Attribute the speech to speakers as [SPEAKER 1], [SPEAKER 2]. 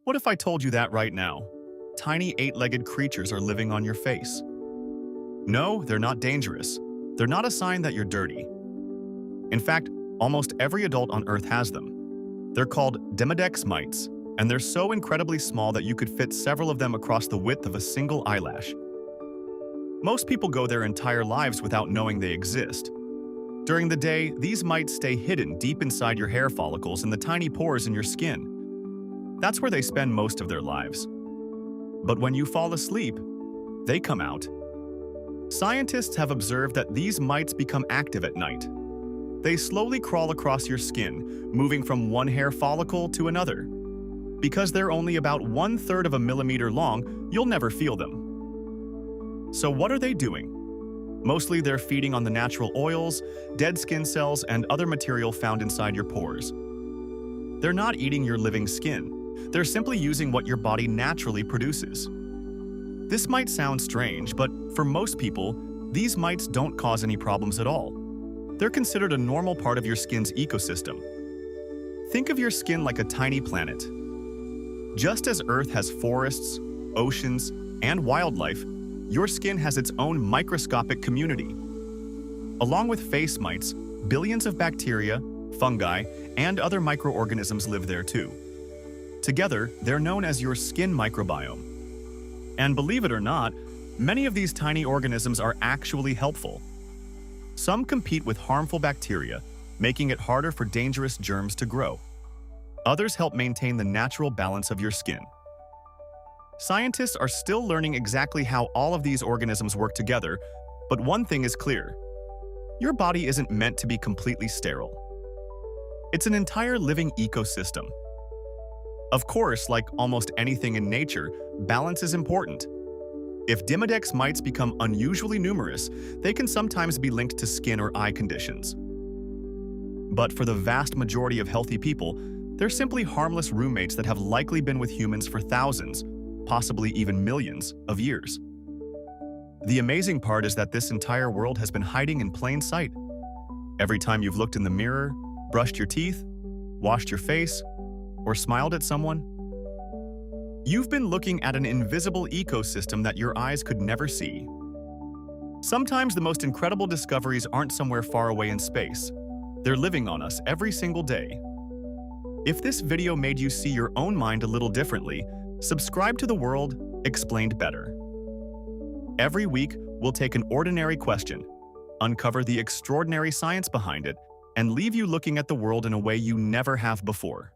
[SPEAKER 1] What if I told you that right now? Tiny eight-legged creatures are living on your face. No, they're not dangerous. They're not a sign that you're dirty. In fact, almost every adult on Earth has them. They're called Demodex mites, and they're so incredibly small that you could fit several of them across the width of a single eyelash. Most people go their entire lives without knowing they exist. During the day, these mites stay hidden deep inside your hair follicles and the tiny pores in your skin. That's where they spend most of their lives. But when you fall asleep, they come out. Scientists have observed that these mites become active at night. They slowly crawl across your skin, moving from one hair follicle to another. Because they're only about 1/3 of a millimeter long, you'll never feel them. So what are they doing? Mostly they're feeding on the natural oils, dead skin cells, and other material found inside your pores. They're not eating your living skin. They're simply using what your body naturally produces. This might sound strange, but for most people, these mites don't cause any problems at all. They're considered a normal part of your skin's ecosystem. Think of your skin like a tiny planet. Just as Earth has forests, oceans, and wildlife, your skin has its own microscopic community. Along with face mites, billions of bacteria, fungi, and other microorganisms live there too. Together, they're known as your skin microbiome. And believe it or not, many of these tiny organisms are actually helpful. Some compete with harmful bacteria, making it harder for dangerous germs to grow. Others help maintain the natural balance of your skin. Scientists are still learning exactly how all of these organisms work together, but one thing is clear. Your body isn't meant to be completely sterile. It's an entire living ecosystem. Of course, like almost anything in nature, balance is important. If Demodex mites become unusually numerous, they can sometimes be linked to skin or eye conditions. But for the vast majority of healthy people, they're simply harmless roommates that have likely been with humans for thousands, possibly even millions, of years. The amazing part is that this entire world has been hiding in plain sight. Every time you've looked in the mirror, brushed your teeth, washed your face, or smiled at someone, you've been looking at an invisible ecosystem that your eyes could never see. Sometimes the most incredible discoveries aren't somewhere far away in space. They're living on us every single day. If this video made you see your own mind a little differently, subscribe to The World Explained Better. Every week, we'll take an ordinary question, uncover the extraordinary science behind it, and leave you looking at the world in a way you never have before.